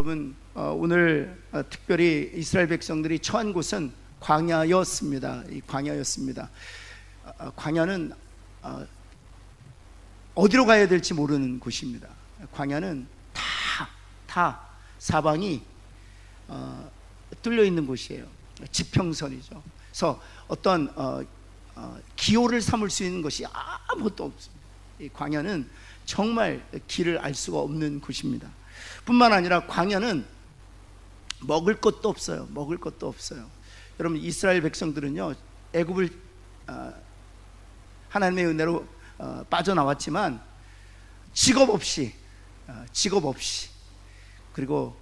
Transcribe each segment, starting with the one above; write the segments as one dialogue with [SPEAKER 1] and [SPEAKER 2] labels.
[SPEAKER 1] 여러분, 오늘 특별히 이스라엘 백성들이 처한 곳은 광야였습니다. 이 광야였습니다. 광야는 어디로 가야 될지 모르는 곳입니다. 광야는 다 사방이 뚫려 있는 곳이에요. 지평선이죠. 그래서 어떤 기호를 삼을 수 있는 것이 아무것도 없습니다. 이 광야는 정말 길을 알 수가 없는 곳입니다. 뿐만 아니라 광야는 먹을 것도 없어요. 먹을 것도 없어요. 여러분, 이스라엘 백성들은요, 애굽을 하나님의 은혜로 빠져나왔지만 직업 없이 그리고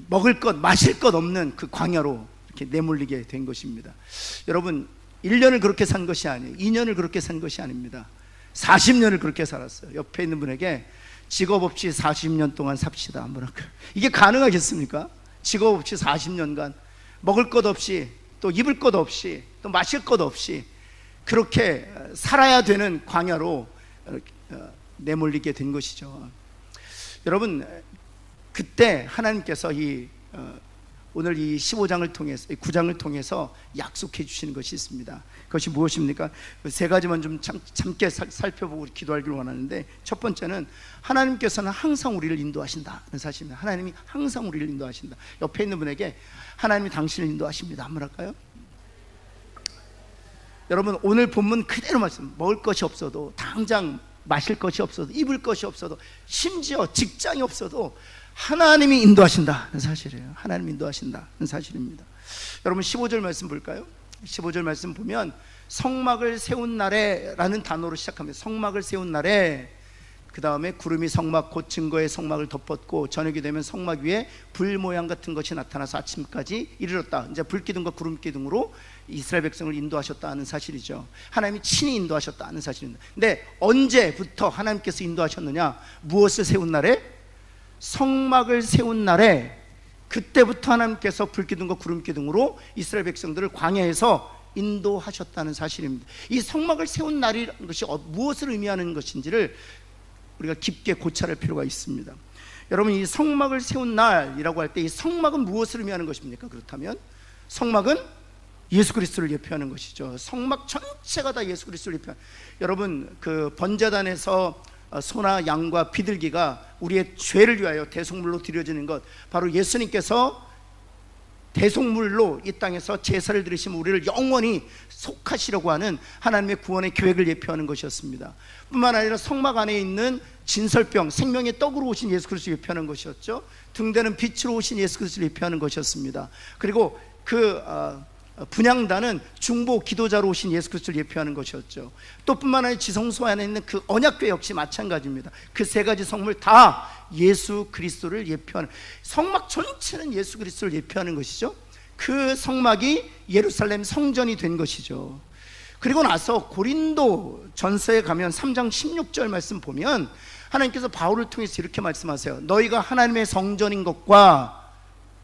[SPEAKER 1] 먹을 것 마실 것 없는 그 광야로 이렇게 내몰리게 된 것입니다. 여러분, 1년을 그렇게 산 것이 아니에요. 2년을 그렇게 산 것이 아닙니다. 40년을 그렇게 살았어요. 옆에 있는 분에게 직업 없이 40년 동안 삽시다 한번 할까요? 이게 가능하겠습니까? 직업 없이 40년간 먹을 것 없이, 또 입을 것 없이, 또 마실 것 없이 그렇게 살아야 되는 광야로 내몰리게 된 것이죠. 여러분, 그때 하나님께서 오늘 이 15장을 통해서, 9장을 통해서 약속해 주시는 것이 있습니다. 그것이 무엇입니까? 세 가지만 좀 짧게 살펴보고 기도하기를 원하는데, 첫 번째는 하나님께서는 항상 우리를 인도하신다는 사실입니다. 하나님이 항상 우리를 인도하신다. 옆에 있는 분에게 하나님이 당신을 인도하십니다 한번 할까요? 여러분, 오늘 본문 그대로 말씀, 먹을 것이 없어도, 당장 마실 것이 없어도, 입을 것이 없어도, 심지어 직장이 없어도 하나님이 인도하신다는 사실이에요. 하나님이 인도하신다는 사실입니다. 여러분, 15절 말씀 볼까요? 15절 말씀 보면 성막을 세운 날에 라는 단어로 시작합니다. 성막을 세운 날에, 그 다음에 구름이 성막 곧 증거의 성막을 덮었고 저녁이 되면 성막 위에 불 모양 같은 것이 나타나서 아침까지 이르렀다. 이제 불기둥과 구름기둥으로 이스라엘 백성을 인도하셨다는 사실이죠. 하나님이 친히 인도하셨다는 사실입니다. 근데 언제부터 하나님께서 인도하셨느냐? 무엇을 세운 날에? 성막을 세운 날에, 그때부터 하나님께서 불기둥과 구름기둥으로 이스라엘 백성들을 광야에서 인도하셨다는 사실입니다. 이 성막을 세운 날이라는 것이 무엇을 의미하는 것인지를 우리가 깊게 고찰할 필요가 있습니다. 여러분, 이 성막을 세운 날이라고 할 때 이 성막은 무엇을 의미하는 것입니까? 그렇다면 성막은 예수 그리스도를 예표하는 것이죠. 성막 전체가 다 예수 그리스도를 예표하는. 여러분, 그 번제단에서 소나 양과 비둘기가 우리의 죄를 위하여 대속물로 드려지는 것, 바로 예수님께서 대속물로 이 땅에서 제사를 드리시면 우리를 영원히 속하시려고 하는 하나님의 구원의 계획을 예표하는 것이었습니다. 뿐만 아니라 성막 안에 있는 진설병, 생명의 떡으로 오신 예수 그리스도를 예표하는 것이었죠. 등대는 빛으로 오신 예수 그리스도를 예표하는 것이었습니다. 그리고 그 분향단은 중보 기도자로 오신 예수 그리스도를 예표하는 것이었죠. 또 뿐만 아니라 지성소 안에 있는 그 언약궤 역시 마찬가지입니다. 그 세 가지 성물 다 예수 그리스도를 예표하는, 성막 전체는 예수 그리스도를 예표하는 것이죠. 그 성막이 예루살렘 성전이 된 것이죠. 그리고 나서 고린도 전서에 가면 3장 16절 말씀 보면 하나님께서 바울을 통해서 이렇게 말씀하세요. 너희가 하나님의 성전인 것과,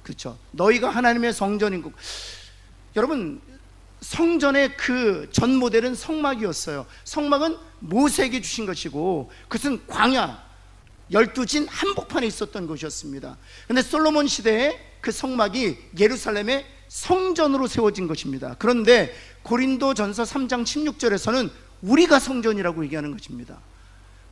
[SPEAKER 1] 그렇죠, 너희가 하나님의 성전인 것. 여러분, 성전의 그 전 모델은 성막이었어요. 성막은 모세에게 주신 것이고 그것은 광야 12진 한복판에 있었던 곳이었습니다. 그런데 솔로몬 시대에 그 성막이 예루살렘의 성전으로 세워진 것입니다. 그런데 고린도전서 3장 16절에서는 우리가 성전이라고 얘기하는 것입니다.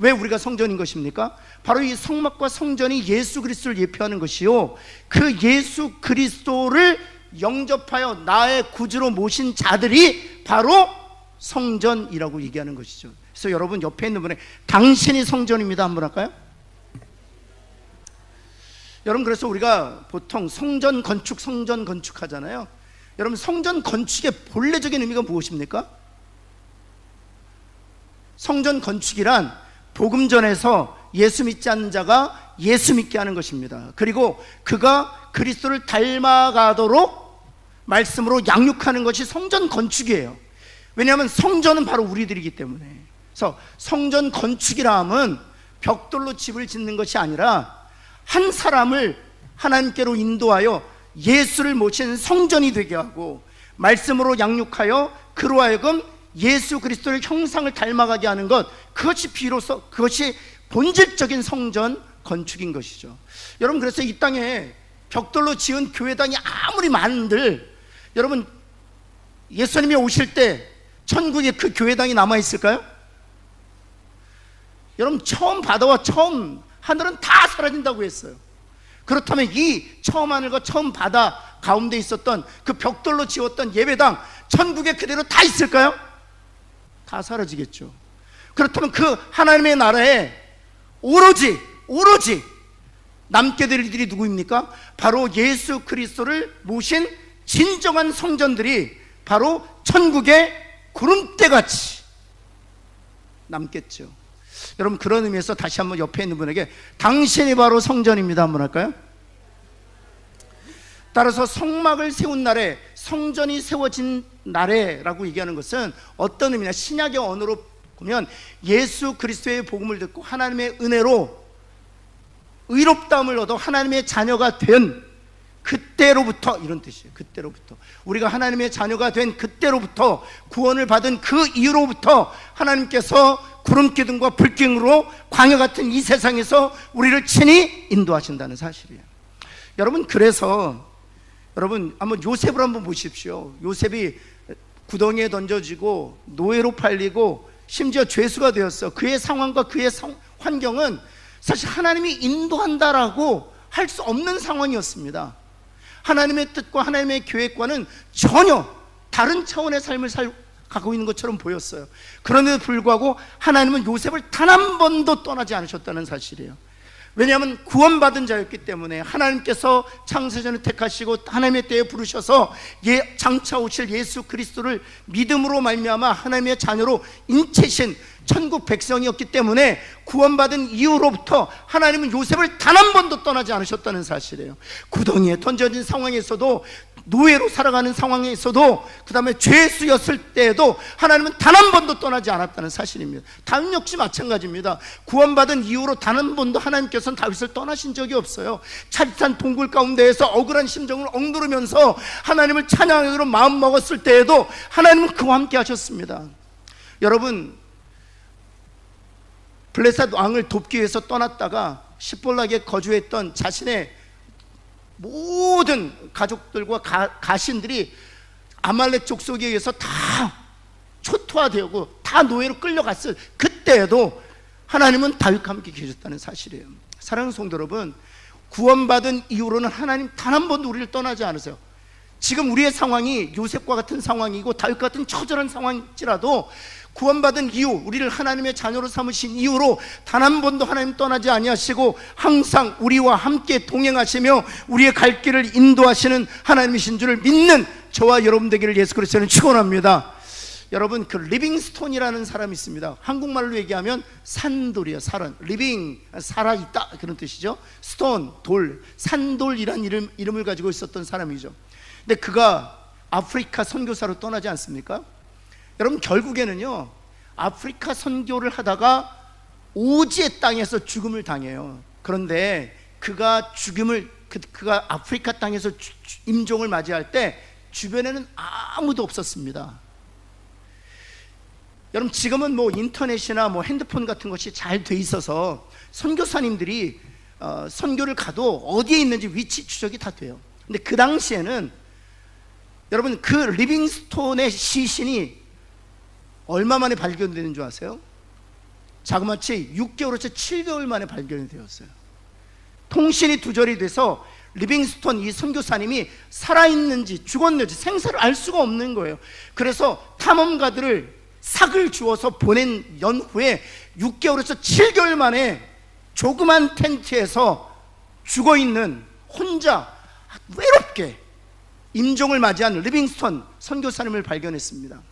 [SPEAKER 1] 왜 우리가 성전인 것입니까? 바로 이 성막과 성전이 예수 그리스도를 예표하는 것이요, 그 예수 그리스도를 영접하여 나의 구주로 모신 자들이 바로 성전이라고 얘기하는 것이죠. 그래서 여러분, 옆에 있는 분에 당신이 성전입니다 한번 할까요? 여러분, 그래서 우리가 보통 성전 건축 하잖아요. 여러분, 성전 건축의 본래적인 의미가 무엇입니까? 성전 건축이란 복음전에서 예수 믿지 않는 자가 예수 믿게 하는 것입니다. 그리고 그가 그리스도를 닮아가도록 말씀으로 양육하는 것이 성전 건축이에요. 왜냐하면 성전은 바로 우리들이기 때문에. 그래서 성전 건축이라 함은 벽돌로 집을 짓는 것이 아니라 한 사람을 하나님께로 인도하여 예수를 모신 성전이 되게 하고 말씀으로 양육하여 그로 하여금 예수 그리스도의 형상을 닮아가게 하는 것, 그것이 비로소, 그것이 본질적인 성전 건축인 것이죠. 여러분, 그래서 이 땅에 벽돌로 지은 교회당이 아무리 많은들, 여러분, 예수님이 오실 때 천국에 그 교회당이 남아있을까요? 여러분, 처음 바다와 처음 하늘은 다 사라진다고 했어요. 그렇다면 이 처음 하늘과 처음 바다 가운데 있었던 그 벽돌로 지었던 예배당, 천국에 그대로 다 있을까요? 다 사라지겠죠. 그렇다면 그 하나님의 나라에 오로지 남게 될 이들이 누구입니까? 바로 예수 그리스도를 모신 진정한 성전들이 바로 천국의 구름대같이 남겠죠. 여러분, 그런 의미에서 다시 한번 옆에 있는 분에게 당신이 바로 성전입니다 한번 할까요? 따라서 성막을 세운 날에, 성전이 세워진 날에라고 얘기하는 것은 어떤 의미냐, 신약의 언어로 보면 예수 그리스도의 복음을 듣고 하나님의 은혜로 의롭다함을 얻어 하나님의 자녀가 된 그때로부터, 이런 뜻이에요. 그때로부터, 우리가 하나님의 자녀가 된 그때로부터, 구원을 받은 그 이후로부터 하나님께서 구름기둥과 불기둥으로 광야 같은 이 세상에서 우리를 친히 인도하신다는 사실이에요. 여러분, 그래서 여러분 한번 요셉을 한번 보십시오. 요셉이 구덩이에 던져지고 노예로 팔리고 심지어 죄수가 되었어. 그의 상황과 그의 환경은 사실 하나님이 인도한다라고 할 수 없는 상황이었습니다. 하나님의 뜻과 하나님의 계획과는 전혀 다른 차원의 삶을 가고 있는 것처럼 보였어요. 그런데도 불구하고 하나님은 요셉을 단 한 번도 떠나지 않으셨다는 사실이에요. 왜냐하면 구원받은 자였기 때문에 하나님께서 창세전을 택하시고 하나님의 때에 부르셔서 장차 오실 예수 그리스도를 믿음으로 말미암아 하나님의 자녀로 인체신 천국 백성이었기 때문에 구원받은 이후로부터 하나님은 요셉을 단 한 번도 떠나지 않으셨다는 사실이에요. 구덩이에 던져진 상황에서도, 노예로 살아가는 상황에서도, 그 다음에 죄수였을 때에도 하나님은 단 한 번도 떠나지 않았다는 사실입니다. 다윗 역시 마찬가지입니다. 구원받은 이후로 단 한 번도 하나님께서는 다윗을 떠나신 적이 없어요. 차릿한 동굴 가운데에서 억울한 심정을 억누르면서 하나님을 찬양하기로 마음먹었을 때에도 하나님은 그와 함께 하셨습니다. 여러분, 블레셋 왕을 돕기 위해서 떠났다가 십볼락에 거주했던 자신의 모든 가족들과 가신들이 아말렉 족속에 의해서 다 초토화되고 다 노예로 끌려갔을 그때에도 하나님은 다윗과 함께 계셨다는 사실이에요. 사랑하는 성도 여러분, 구원받은 이후로는 하나님 단 한 번도 우리를 떠나지 않으세요. 지금 우리의 상황이 요셉과 같은 상황이고 다윗과 같은 처절한 상황일지라도 구원받은 이후, 우리를 하나님의 자녀로 삼으신 이후로 단 한 번도 하나님 떠나지 아니하시고 항상 우리와 함께 동행하시며 우리의 갈 길을 인도하시는 하나님이신 줄을 믿는 저와 여러분 되기를 예수 그리스도는 축원합니다. 여러분, 그 리빙스톤이라는 사람이 있습니다. 한국말로 얘기하면 산돌이에요. 살은 리빙, 살아있다, 그런 뜻이죠. 스톤, 돌, 산돌이라는 이름을 가지고 있었던 사람이죠. 근데 그가 아프리카 선교사로 떠나지 않습니까? 여러분, 결국에는요, 아프리카 선교를 하다가 오지의 땅에서 죽음을 당해요. 그런데 그가 아프리카 땅에서 임종을 맞이할 때 주변에는 아무도 없었습니다. 여러분, 지금은 뭐 인터넷이나 뭐 핸드폰 같은 것이 잘 돼 있어서 선교사님들이 선교를 가도 어디에 있는지 위치 추적이 다 돼요. 근데 그 당시에는 여러분, 그 리빙스톤의 시신이 얼마 만에 발견되는 줄 아세요? 자그마치 6개월에서 7개월 만에 발견이 되었어요. 통신이 두절이 돼서 리빙스톤 이 선교사님이 살아있는지 죽었는지 생사를 알 수가 없는 거예요. 그래서 탐험가들을 삭을 주어서 보낸 연후에 6개월에서 7개월 만에 조그만 텐트에서 죽어있는, 혼자 외롭게 임종을 맞이한 리빙스톤 선교사님을 발견했습니다.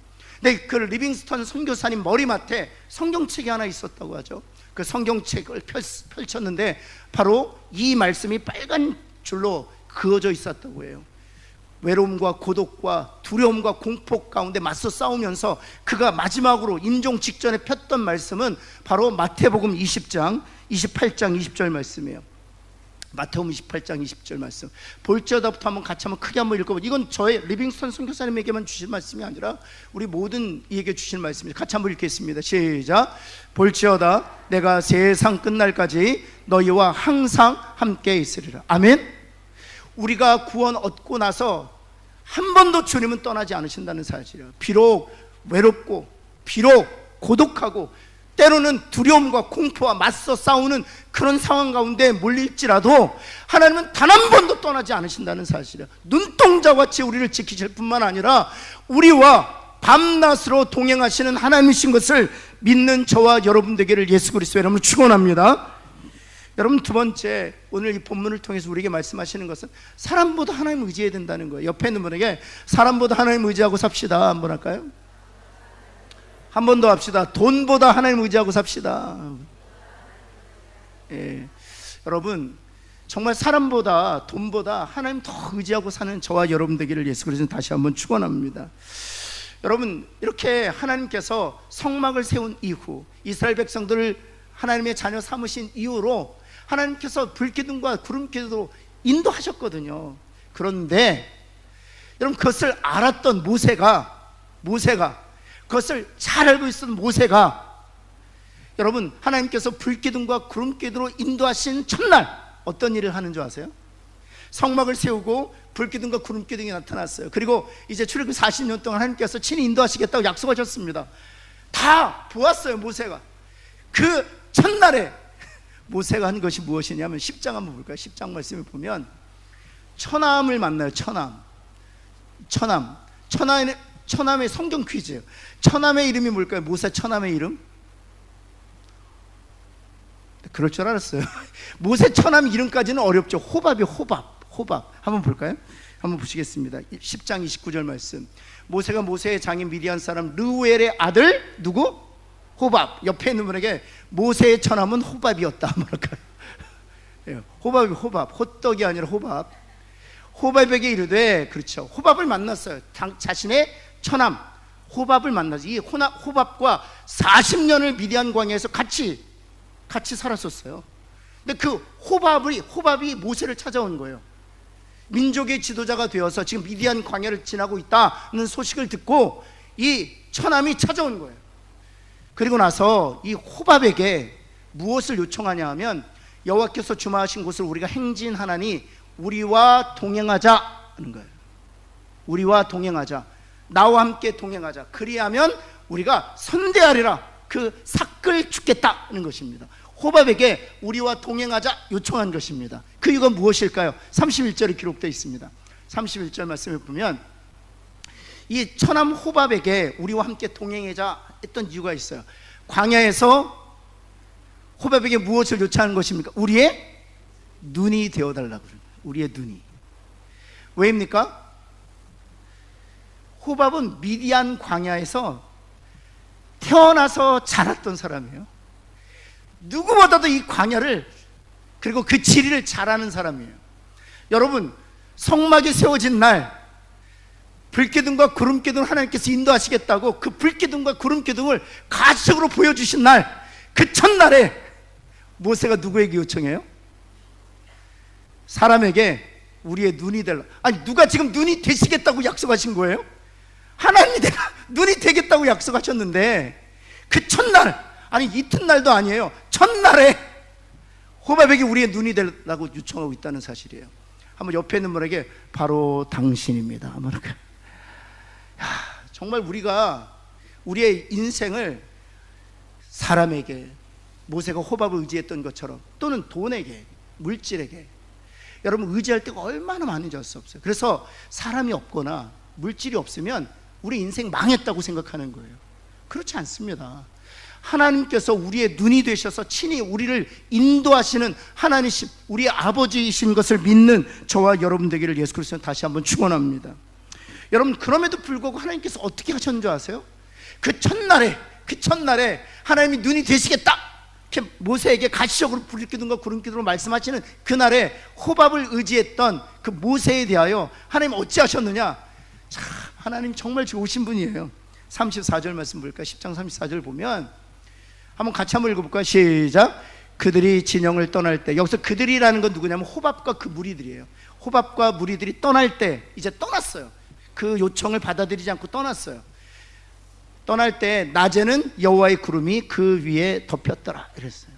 [SPEAKER 1] 근데 그 리빙스톤 선교사님 머리맡에 성경책이 하나 있었다고 하죠. 그 성경책을 펼쳤는데 바로 이 말씀이 빨간 줄로 그어져 있었다고 해요. 외로움과 고독과 두려움과 공포 가운데 맞서 싸우면서 그가 마지막으로 임종 직전에 폈던 말씀은 바로 마태복음 20장 28장 20절 말씀이에요. 마태복음 28장 20절 말씀, 볼지어다부터 한번 같이 한번 크게 한번 읽어보죠. 이건 저의 리빙스턴 선교사님에게만 주신 말씀이 아니라 우리 모든 이에게 주신 말씀입니다. 같이 한번 읽겠습니다. 시작. 볼지어다 내가 세상 끝날까지 너희와 항상 함께 있으리라. 아멘. 우리가 구원 얻고 나서 한 번도 주님은 떠나지 않으신다는 사실이에요. 비록 외롭고 비록 고독하고 때로는 두려움과 공포와 맞서 싸우는 그런 상황 가운데 몰릴지라도 하나님은 단 한 번도 떠나지 않으신다는 사실이에요. 눈동자같이 우리를 지키실 뿐만 아니라 우리와 밤낮으로 동행하시는 하나님이신 것을 믿는 저와 여러분 되기를 예수 그리스도의 이름으로 축원합니다. 여러분, 두 번째, 오늘 이 본문을 통해서 우리에게 말씀하시는 것은 사람보다 하나님을 의지해야 된다는 거예요. 옆에 있는 분에게 사람보다 하나님을 의지하고 삽시다 한번 할까요? 한 번 더 합시다. 돈보다 하나님을 의지하고 삽시다. 예. 여러분, 정말 사람보다 돈보다 하나님 더 의지하고 사는 저와 여러분 되기를 예수 그리스도는 다시 한번 축원합니다. 여러분, 이렇게 하나님께서 성막을 세운 이후 이스라엘 백성들을 하나님의 자녀 삼으신 이후로 하나님께서 불기둥과 구름기둥으로 인도하셨거든요. 그런데 여러분, 그것을 알았던 모세가 그것을 잘 알고 있었던 모세가 여러분, 하나님께서 불기둥과 구름기둥으로 인도하신 첫날 어떤 일을 하는 줄 아세요? 성막을 세우고 불기둥과 구름기둥이 나타났어요. 그리고 이제 출애굽 40년 동안 하나님께서 친히 인도하시겠다고 약속하셨습니다. 다 보았어요. 모세가 그 첫날에 모세가 한 것이 무엇이냐면 10장 한번 볼까요? 10장 말씀을 보면 처남을 만나요. 처남의 성경 퀴즈예요. 처남의 이름이 뭘까요? 모세 처남의 이름? 그럴 줄 알았어요. 모세 처남 이름까지는 어렵죠. 호밥 한번 볼까요? 한번 보시겠습니다. 10장 29절 말씀. 모세가 모세의 장인 미디안 사람 르우엘의 아들 누구? 호밥. 옆에 있는 분에게 모세의 처남은 호밥이었다 뭐랄까요? 호밥. 호떡이 아니라 호밥. 호밥에게 이르되, 그렇죠, 호밥을 만났어요. 자신의 처남 호밥을 만나서 이 호밥과 40년을 미디안 광야에서 같이 살았었어요. 근데 그 호밥이 모세를 찾아온 거예요. 민족의 지도자가 되어서 지금 미디안 광야를 지나고 있다는 소식을 듣고 이 처남이 찾아온 거예요. 그리고 나서 이 호밥에게 무엇을 요청하냐 하면, 여호와께서 주마하신 곳을 우리가 행진하나니 우리와 동행하자 하는 거예요. 우리와 동행하자, 나와 함께 동행하자. 그리하면 우리가 선대하리라, 그 삭을 죽겠다 하는 것입니다. 호밥에게 우리와 동행하자 요청한 것입니다. 그 이유가 무엇일까요? 31절에 기록되어 있습니다. 31절 말씀을 보면 이 처남 호밥에게 우리와 함께 동행하자 했던 이유가 있어요. 광야에서 호밥에게 무엇을 요청하는 것입니까? 우리의 눈이 되어달라고 그래요. 우리의 눈이. 왜입니까? 호밥은 미디안 광야에서 태어나서 자랐던 사람이에요. 누구보다도 이 광야를, 그리고 그 지리를 잘 아는 사람이에요. 여러분, 성막이 세워진 날 불기둥과 구름기둥을 하나님께서 인도하시겠다고 그 불기둥과 구름기둥을 가시적으로 보여주신 날, 그 첫날에 모세가 누구에게 요청해요? 사람에게 우리의 눈이 되라. 아니, 누가 지금 눈이 되시겠다고 약속하신 거예요? 하나님이 내가 눈이 되겠다고 약속하셨는데 그 첫날, 아니 이튿날도 아니에요, 첫날에 호밥에게 우리의 눈이 되라고 요청하고 있다는 사실이에요. 한번 옆에 있는 분에게 바로 당신입니다 한번 이렇게. 정말 우리가 우리의 인생을 사람에게, 모세가 호밥을 의지했던 것처럼, 또는 돈에게, 물질에게 여러분 의지할 때가 얼마나 많은지 알 수 없어요. 그래서 사람이 없거나 물질이 없으면 우리 인생 망했다고 생각하는 거예요. 그렇지 않습니다. 하나님께서 우리의 눈이 되셔서 친히 우리를 인도하시는 하나님이신 우리의 아버지이신 것을 믿는 저와 여러분 되기를 예수 그리스도는 다시 한번 축원합니다. 여러분, 그럼에도 불구하고 하나님께서 어떻게 하셨는 줄 아세요? 그 첫날에 하나님이 눈이 되시겠다 이렇게 모세에게 가시적으로 불기둥과 구름기둥으로 말씀하시는 그날에 호밥을 의지했던 그 모세에 대하여 하나님 어찌 하셨느냐? 참, 하나님 정말 좋으신 분이에요. 34절 말씀 볼까요? 10장 34절 보면 한번 같이 한번 읽어볼까요? 시작. 그들이 진영을 떠날 때, 여기서 그들이라는 건 누구냐면 호밥과 그 무리들이에요. 호밥과 무리들이 떠날 때, 이제 떠났어요. 그 요청을 받아들이지 않고 떠났어요. 떠날 때 낮에는 여호와의 구름이 그 위에 덮였더라 이랬어요.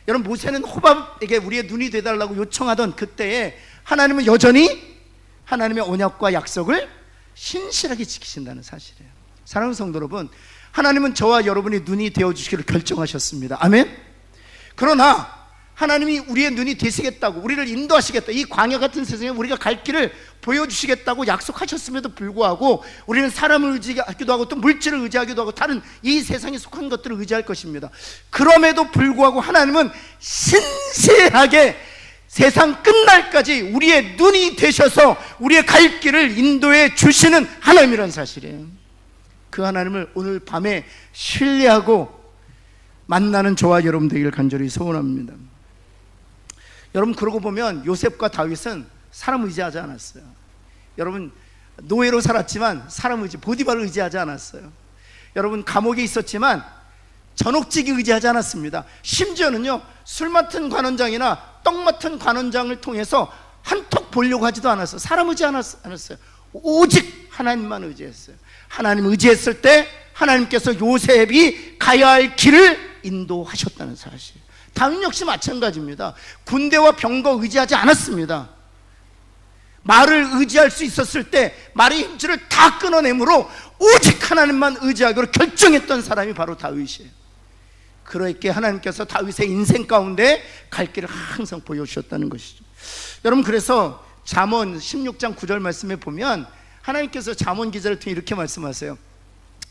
[SPEAKER 1] 여러분, 모세는 호밥에게 우리의 눈이 되달라고 요청하던 그때에 하나님은 여전히 하나님의 언약과 약속을 신실하게 지키신다는 사실이에요. 사랑하는 성도 여러분, 하나님은 저와 여러분이 눈이 되어주시기를 결정하셨습니다. 아멘. 그러나 하나님이 우리의 눈이 되시겠다고, 우리를 인도하시겠다, 이 광야 같은 세상에 우리가 갈 길을 보여주시겠다고 약속하셨음에도 불구하고 우리는 사람을 의지하기도 하고 또 물질을 의지하기도 하고 다른 이 세상에 속한 것들을 의지할 것입니다. 그럼에도 불구하고 하나님은 신실하게 세상 끝날까지 우리의 눈이 되셔서 우리의 갈 길을 인도해 주시는 하나님이라는 사실이에요. 그 하나님을 오늘 밤에 신뢰하고 만나는 저와 여러분 되기를 간절히 소원합니다. 여러분, 그러고 보면 요셉과 다윗은 사람 의지하지 않았어요. 여러분, 노예로 살았지만 사람 보디발을 의지하지 않았어요. 여러분, 감옥에 있었지만 전옥지기 의지하지 않았습니다. 심지어는요, 술 맡은 관원장이나 떡 맡은 관원장을 통해서 한턱 보려고 하지도 않았어요. 사람 의지 않았어요. 오직 하나님만 의지했어요. 하나님 의지했을 때 하나님께서 요셉이 가야 할 길을 인도하셨다는 사실. 다윗 역시 마찬가지입니다. 군대와 병거 의지하지 않았습니다. 말을 의지할 수 있었을 때 말의 힘줄을 다 끊어내므로 오직 하나님만 의지하기로 결정했던 사람이 바로 다윗이에요. 그렇게 하나님께서 다윗의 인생 가운데 갈 길을 항상 보여주셨다는 것이죠. 여러분, 그래서 잠언 16장 9절 말씀에 보면 하나님께서 잠언 기자를 통해 이렇게 말씀하세요.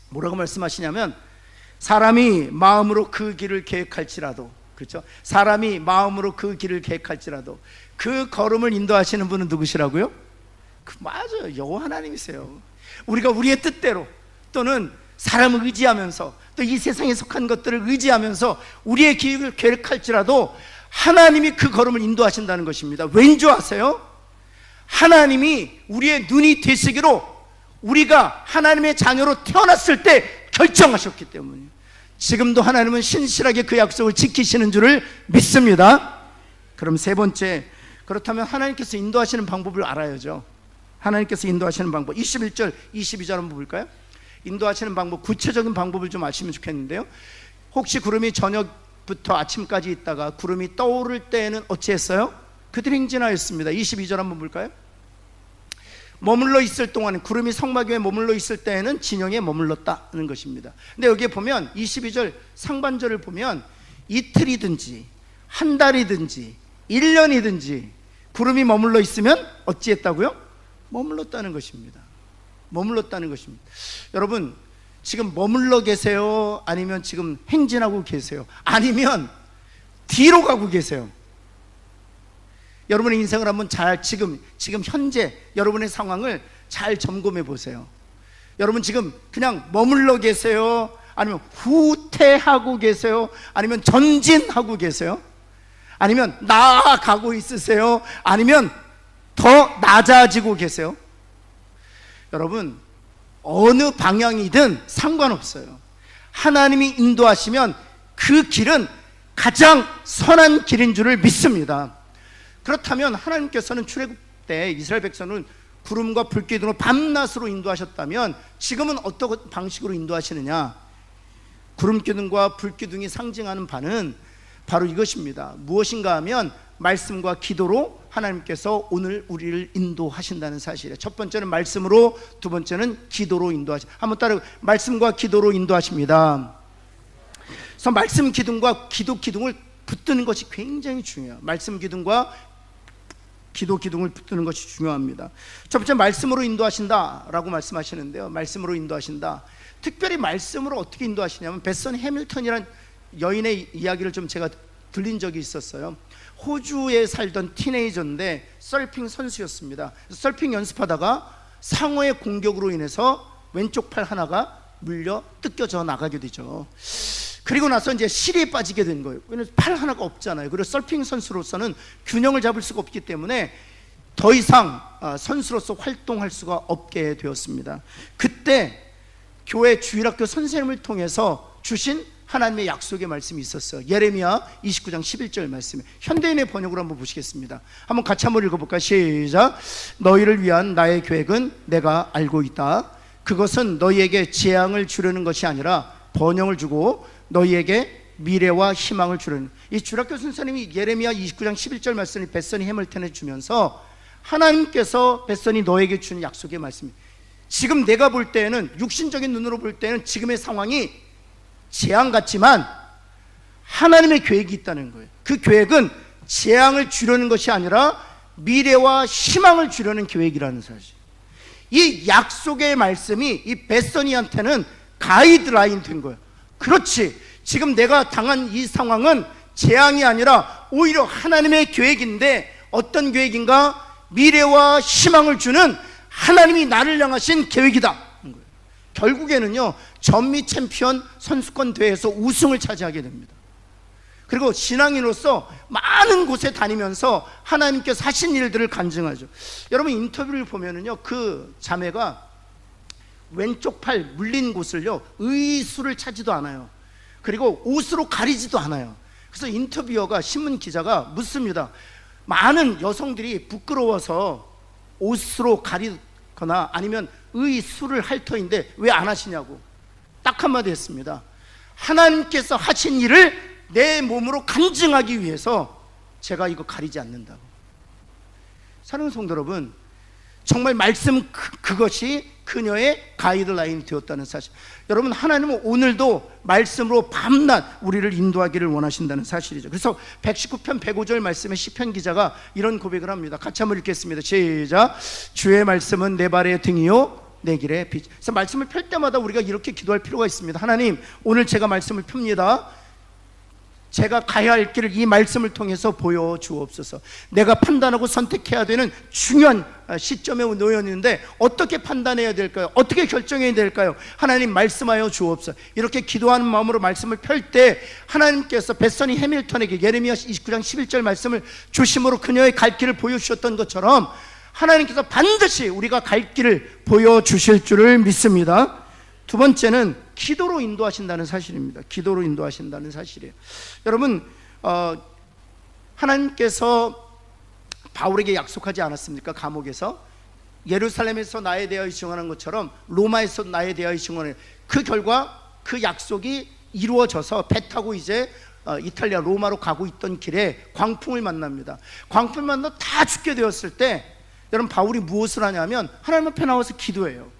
[SPEAKER 1] 뭐라고 말씀하시냐면, 사람이 마음으로 그 길을 계획할지라도, 그렇죠? 사람이 마음으로 그 길을 계획할지라도 그 걸음을 인도하시는 분은 누구시라고요? 맞아요, 여호와 하나님이세요. 우리가 우리의 뜻대로 또는 사람을 의지하면서 또 이 세상에 속한 것들을 의지하면서 우리의 길을 계획할지라도 하나님이 그 걸음을 인도하신다는 것입니다. 왠 줄 아세요? 하나님이 우리의 눈이 되시기로 우리가 하나님의 자녀로 태어났을 때 결정하셨기 때문이에요. 지금도 하나님은 신실하게 그 약속을 지키시는 줄을 믿습니다. 그럼 세 번째, 그렇다면 하나님께서 인도하시는 방법을 알아야죠. 하나님께서 인도하시는 방법, 21절 22절 한번 볼까요? 인도하시는 방법, 구체적인 방법을 좀 아시면 좋겠는데요. 혹시 구름이 저녁부터 아침까지 있다가 구름이 떠오를 때에는 어찌했어요? 그들이 행진하였습니다. 22절 한번 볼까요? 머물러 있을 동안, 구름이 성막에 머물러 있을 때에는 진영에 머물렀다는 것입니다. 근데 여기에 보면 22절 상반절을 보면 이틀이든지 한 달이든지 1년이든지 구름이 머물러 있으면 어찌했다고요? 머물렀다는 것입니다. 머물렀다는 것입니다. 여러분, 지금 머물러 계세요? 아니면 지금 행진하고 계세요? 아니면 뒤로 가고 계세요? 여러분의 인생을 한번 잘 지금 현재 여러분의 상황을 잘 점검해 보세요. 여러분 지금 그냥 머물러 계세요? 아니면 후퇴하고 계세요? 아니면 전진하고 계세요? 아니면 나아가고 있으세요? 아니면 더 낮아지고 계세요? 여러분, 어느 방향이든 상관없어요. 하나님이 인도하시면 그 길은 가장 선한 길인 줄을 믿습니다. 그렇다면 하나님께서는 출애굽 때 이스라엘 백성은 구름과 불기둥으로 밤낮으로 인도하셨다면 지금은 어떤 방식으로 인도하시느냐? 구름기둥과 불기둥이 상징하는 바는 바로 이것입니다. 무엇인가 하면 말씀과 기도로 하나님께서 오늘 우리를 인도하신다는 사실이에요. 첫 번째는 말씀으로, 두 번째는 기도로 한번 따라, 말씀과 기도로 인도하십니다. 그래서 말씀 기둥과 기도 기둥을 붙드는 것이 굉장히 중요해요. 말씀 기둥과 기도 기둥을 붙드는 것이 중요합니다. 첫 번째, 말씀으로 인도하신다라고 말씀하시는데요. 말씀으로 인도하신다. 특별히 말씀으로 어떻게 인도하시냐면, 베선 해밀턴이라는 여인의 이야기를 좀 제가 들린 적이 있었어요. 호주에 살던 티네이저인데 서핑 선수였습니다. 서핑 연습하다가 상어의 공격으로 인해서 왼쪽 팔 하나가 물려 뜯겨져 나가게 되죠. 그리고 나서 이제 실에 빠지게 된 거예요. 왜냐면 팔 하나가 없잖아요. 그리고 서핑 선수로서는 균형을 잡을 수가 없기 때문에 더 이상 선수로서 활동할 수가 없게 되었습니다. 그때 교회 주일학교 선생님을 통해서 주신 하나님의 약속의 말씀이 있었어요. 예레미야 29장 11절 말씀에 현대인의 번역으로 한번 보시겠습니다. 한번 같이 한번 읽어볼까요? 시작. 너희를 위한 나의 계획은 내가 알고 있다. 그것은 너희에게 재앙을 주려는 것이 아니라 번영을 주고 너희에게 미래와 희망을 주려는. 이 주락교 선생님이 예레미야 29장 11절 말씀을 벳서니 해밀턴에 주면서 하나님께서 벳서니 너에게 주는 약속의 말씀입니다. 지금 내가 볼 때는, 육신적인 눈으로 볼 때는 지금의 상황이 재앙 같지만 하나님의 계획이 있다는 거예요. 그 계획은 재앙을 주려는 것이 아니라 미래와 희망을 주려는 계획이라는 사실. 이 약속의 말씀이 이 벳서니한테는 가이드라인 된 거예요. 그렇지, 지금 내가 당한 이 상황은 재앙이 아니라 오히려 하나님의 계획인데, 어떤 계획인가? 미래와 희망을 주는 하나님이 나를 향하신 계획이다. 결국에는요, 전미 챔피언 선수권 대회에서 우승을 차지하게 됩니다. 그리고 신앙인으로서 많은 곳에 다니면서 하나님께서 하신 일들을 간증하죠. 여러분 인터뷰를 보면은요, 그 자매가 왼쪽 팔 물린 곳을요 의수를 차지도 않아요. 그리고 옷으로 가리지도 않아요. 그래서 인터뷰어가, 신문 기자가 묻습니다. 많은 여성들이 부끄러워서 옷으로 가리거나 아니면 의수를 할 터인데 왜 안 하시냐고 딱 한마디 했습니다. 하나님께서 하신 일을 내 몸으로 간증하기 위해서 제가 이거 가리지 않는다고. 사랑하는 성도 여러분, 정말 말씀 그것이 그녀의 가이드라인이 되었다는 사실. 여러분, 하나님은 오늘도 말씀으로 밤낮 우리를 인도하기를 원하신다는 사실이죠. 그래서 119편 105절 말씀에 시편 기자가 이런 고백을 합니다. 같이 한번 읽겠습니다. 시작. 주의 말씀은 내 발의 등이요 내 길의 빛. 그래서 말씀을 펼 때마다 우리가 이렇게 기도할 필요가 있습니다. 하나님, 오늘 제가 말씀을 펴니다. 제가 가야 할 길을 이 말씀을 통해서 보여주옵소서. 내가 판단하고 선택해야 되는 중요한 시점에 놓였는데 어떻게 판단해야 될까요? 어떻게 결정해야 될까요? 하나님 말씀하여 주옵소서. 이렇게 기도하는 마음으로 말씀을 펼 때 하나님께서 벳서니 해밀턴에게 예레미야 29장 11절 말씀을 주심으로 그녀의 갈 길을 보여주셨던 것처럼 하나님께서 반드시 우리가 갈 길을 보여주실 줄을 믿습니다. 두 번째는 기도로 인도하신다는 사실입니다. 기도로 인도하신다는 사실이에요. 여러분, 하나님께서 바울에게 약속하지 않았습니까? 감옥에서 예루살렘에서 나에 대하여 증언한 것처럼 로마에서 나에 대하여 증언해. 그 결과 그 약속이 이루어져서 배 타고 이제 이탈리아 로마로 가고 있던 길에 광풍을 만납니다. 광풍을 만나 다 죽게 되었을 때 여러분, 바울이 무엇을 하냐면 하나님 앞에 나와서 기도해요.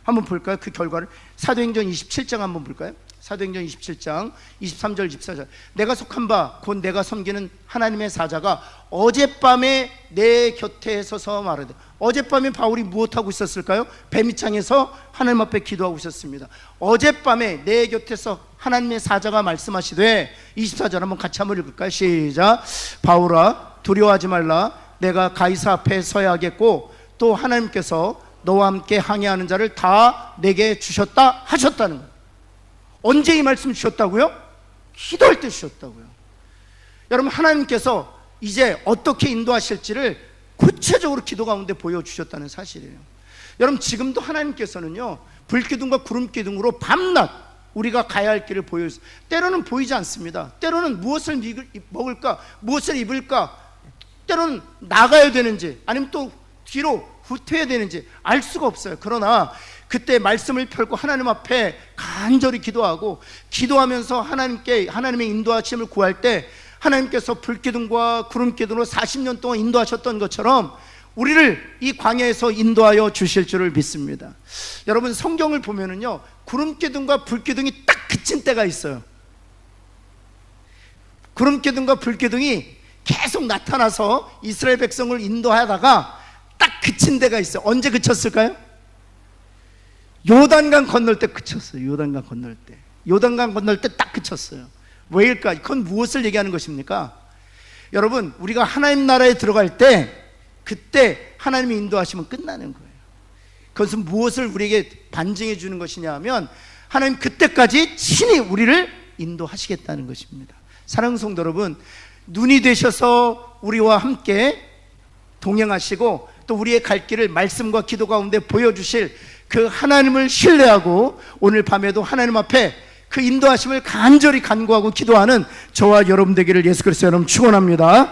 [SPEAKER 1] 한번 볼까요? 그 결과를. 사도행전 27장 한번 볼까요? 사도행전 27장 23절 24절. 내가 속한 바 곧 내가 섬기는 하나님의 사자가 어젯밤에 내 곁에 서서 말하되. 어젯밤에 바울이 무엇하고 있었을까요? 뱀이창에서 하나님 앞에 기도하고 있었습니다. 어젯밤에 내 곁에서 하나님의 사자가 말씀하시되, 24절 한번 같이 한번 읽을까요? 시작. 바울아, 두려워하지 말라. 내가 가이사 앞에 서야 하겠고 또 하나님께서 너와 함께 항해하는 자를 다 내게 주셨다 하셨다는 거예요. 언제 이 말씀 주셨다고요? 기도할 때 주셨다고요. 여러분, 하나님께서 이제 어떻게 인도하실지를 구체적으로 기도 가운데 보여주셨다는 사실이에요. 여러분, 지금도 하나님께서는요 불기둥과 구름기둥으로 밤낮 우리가 가야 할 길을 보여주세요. 때로는 보이지 않습니다. 때로는 무엇을 먹을까, 무엇을 입을까, 때로는 나가야 되는지 아니면 또 뒤로 후퇴해야 되는지 알 수가 없어요. 그러나 그때 말씀을 펼고 하나님 앞에 간절히 기도하고, 기도하면서 하나님의 인도하심을 구할 때 하나님께서 불기둥과 구름기둥으로 40년 동안 인도하셨던 것처럼 우리를 이 광야에서 인도하여 주실 줄을 믿습니다. 여러분, 성경을 보면은요 구름기둥과 불기둥이 딱 그친 때가 있어요. 구름기둥과 불기둥이 계속 나타나서 이스라엘 백성을 인도하다가 딱 그친 데가 있어요. 언제 그쳤을까요? 요단강 건널 때 그쳤어요. 요단강 건널 때. 요단강 건널 때 딱 그쳤어요. 왜일까? 그건 무엇을 얘기하는 것입니까? 여러분, 우리가 하나님 나라에 들어갈 때 그때 하나님이 인도하시면 끝나는 거예요. 그것은 무엇을 우리에게 반증해 주는 것이냐 하면 하나님 그때까지 친히 우리를 인도하시겠다는 것입니다. 사랑하는 성도 여러분, 눈이 되셔서 우리와 함께 동행하시고 또 우리의 갈 길을 말씀과 기도 가운데 보여주실 그 하나님을 신뢰하고 오늘 밤에도 하나님 앞에 그 인도하심을 간절히 간구하고 기도하는 저와 여러분 되기를 예수 그리스도 이름으로 축원합니다.